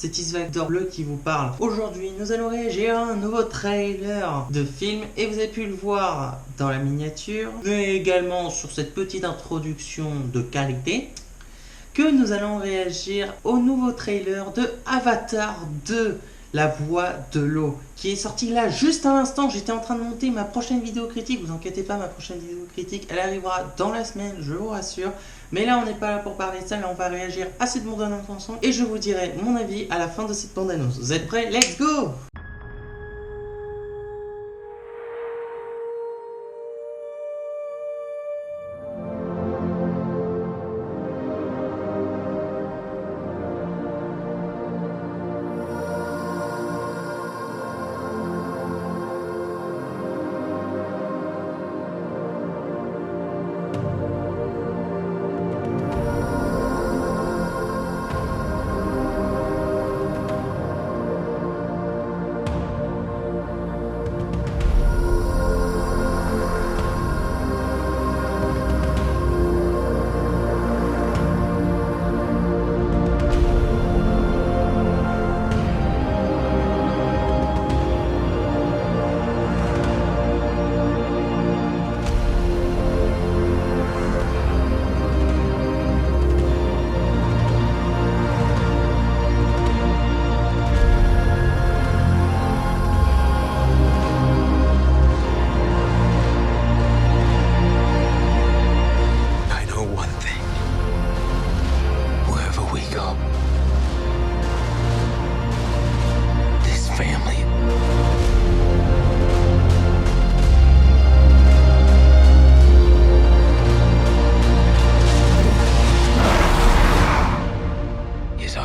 c'est Isvactor Bleu qui vous parle. Aujourd'hui, nous allons réagir à un nouveau trailer de film et vous avez pu le voir dans la miniature, mais également sur cette petite introduction de qualité, que nous allons réagir au nouveau trailer de Avatar 2. La voix de l'eau, qui est sorti là juste à l'instant. J'étais en train de monter ma prochaine vidéo critique, vous inquiétez pas, ma prochaine vidéo critique elle arrivera dans la semaine, je vous rassure. Mais là on n'est pas là pour parler de ça, là on va réagir à cette bande annonce ensemble et je vous dirai mon avis à la fin de cette bande annonce. Vous êtes prêts? Let's go!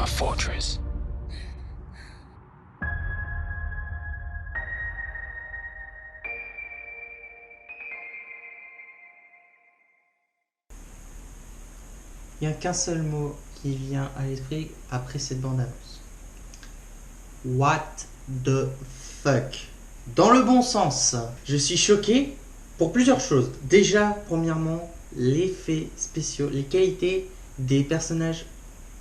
Fortress. Il n'y a qu'un seul mot qui vient à l'esprit après cette bande annonce. What the fuck? Dans le bon sens. Je suis choqué pour plusieurs choses. Déjà, premièrement, l'effet spéciaux, les qualités des personnages.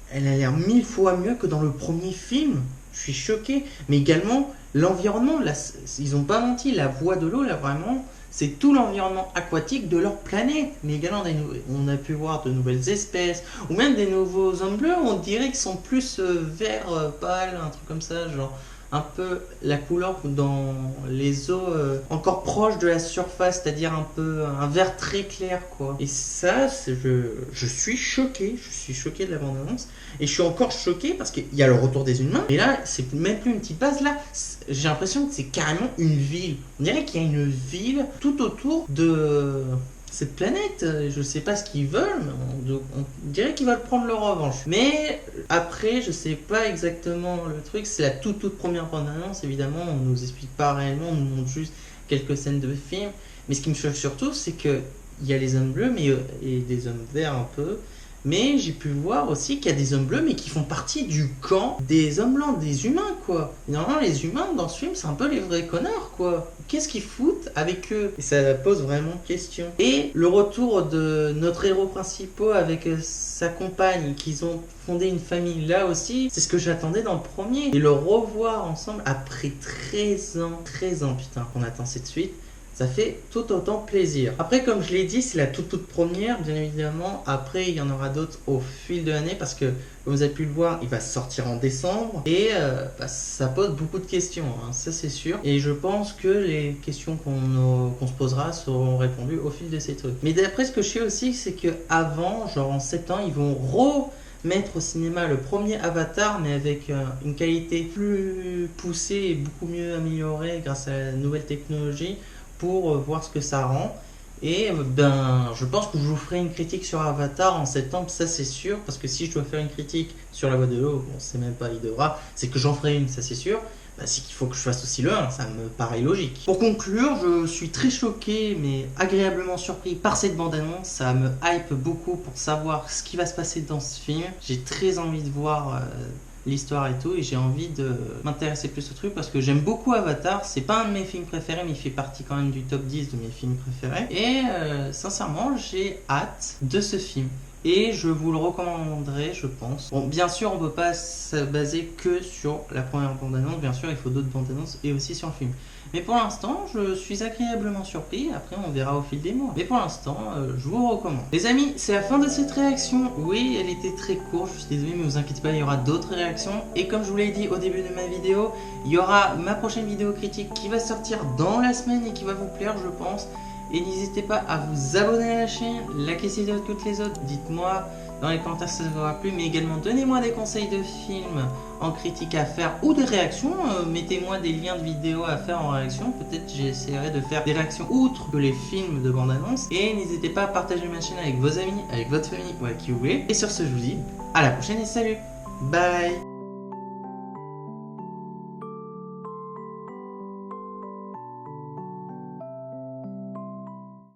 Elle a l'air 1000 fois mieux que dans le premier film. Je suis choqué. Mais également, l'environnement. Là, ils n'ont pas menti. La voix de l'eau, là, vraiment, c'est tout l'environnement aquatique de leur planète. Mais également, on a pu voir de nouvelles espèces. Ou même des nouveaux hommes bleus. On dirait qu'ils sont plus vert pâle, un truc comme ça. Genre, un peu la couleur dans les eaux encore proches de la surface. C'est-à-dire un peu un vert très clair, quoi. Et ça, je suis choqué. Je suis choqué de la bande-annonce. Et je suis encore choqué parce qu'il y a le retour des humains. Mais là, c'est même plus une petite base. Là, j'ai l'impression que c'est carrément une ville. On dirait qu'il y a une ville tout autour de cette planète. Je sais pas ce qu'ils veulent, mais on dirait qu'ils veulent prendre leur revanche. Mais après, je sais pas exactement le truc. C'est la toute première bande-annonce, évidemment. On nous explique pas réellement, on nous montre juste quelques scènes de film. Mais ce qui me choque surtout, c'est que il y a les hommes bleus et des hommes verts un peu. Mais j'ai pu voir aussi qu'il y a des hommes bleus, mais qui font partie du camp des hommes blancs, des humains, quoi. Et normalement, les humains, dans ce film, c'est un peu les vrais connards, quoi. Qu'est-ce qu'ils foutent avec eux? Et ça pose vraiment question. Et le retour de notre héros principal avec sa compagne, qu'ils ont fondé une famille là aussi, c'est ce que j'attendais dans le premier. Et le revoir ensemble après 13 ans, putain, qu'on attend cette suite. Ça fait tout autant plaisir. Après, comme je l'ai dit, c'est la toute première, bien évidemment. Après, il y en aura d'autres au fil de l'année parce que, comme vous avez pu le voir, il va sortir en décembre. Et ça pose beaucoup de questions, hein, ça c'est sûr. Et je pense que les questions qu'on se posera seront répondues au fil de ces trucs. Mais d'après ce que je sais aussi, c'est qu'avant, genre en septembre, ils vont mettre au cinéma le premier Avatar, mais avec une qualité plus poussée et beaucoup mieux améliorée grâce à la nouvelle technologie, pour voir ce que ça rend. Et je pense que je vous ferai une critique sur Avatar en septembre, ça c'est sûr, parce que si je dois faire une critique sur la voix de l'eau, bon c'est même pas il devra, c'est que j'en ferai une, ça c'est sûr. C'est qu'il faut que je fasse aussi le 1, ça me paraît logique. Pour conclure, je suis très choqué mais agréablement surpris par cette bande-annonce. Ça me hype beaucoup pour savoir ce qui va se passer dans ce film. J'ai très envie de voir l'histoire et tout, et j'ai envie de m'intéresser plus au truc parce que j'aime beaucoup Avatar. C'est pas un de mes films préférés, mais il fait partie quand même du top 10 de mes films préférés. Et sincèrement, j'ai hâte de ce film. Et je vous le recommanderais, je pense. Bon, bien sûr, on peut pas se baser que sur la première bande-annonce. Bien sûr, il faut d'autres bandes-annonces et aussi sur le film. Mais pour l'instant, je suis agréablement surpris. Après, on verra au fil des mois. Mais pour l'instant, je vous recommande. Les amis, c'est la fin de cette réaction. Oui, elle était très courte. Je suis désolé, mais vous inquiétez pas, il y aura d'autres réactions. Et comme je vous l'ai dit au début de ma vidéo, il y aura ma prochaine vidéo critique qui va sortir dans la semaine et qui va vous plaire, je pense. Et n'hésitez pas à vous abonner à la chaîne, likez ces vidéos toutes les autres, dites-moi dans les commentaires si ça vous aura plu, mais également donnez-moi des conseils de films en critique à faire ou des réactions, mettez-moi des liens de vidéos à faire en réaction, peut-être j'essaierai de faire des réactions outre que les films de bande-annonce, et n'hésitez pas à partager ma chaîne avec vos amis, avec votre famille ou avec qui vous voulez, et sur ce je vous dis à la prochaine et salut, bye.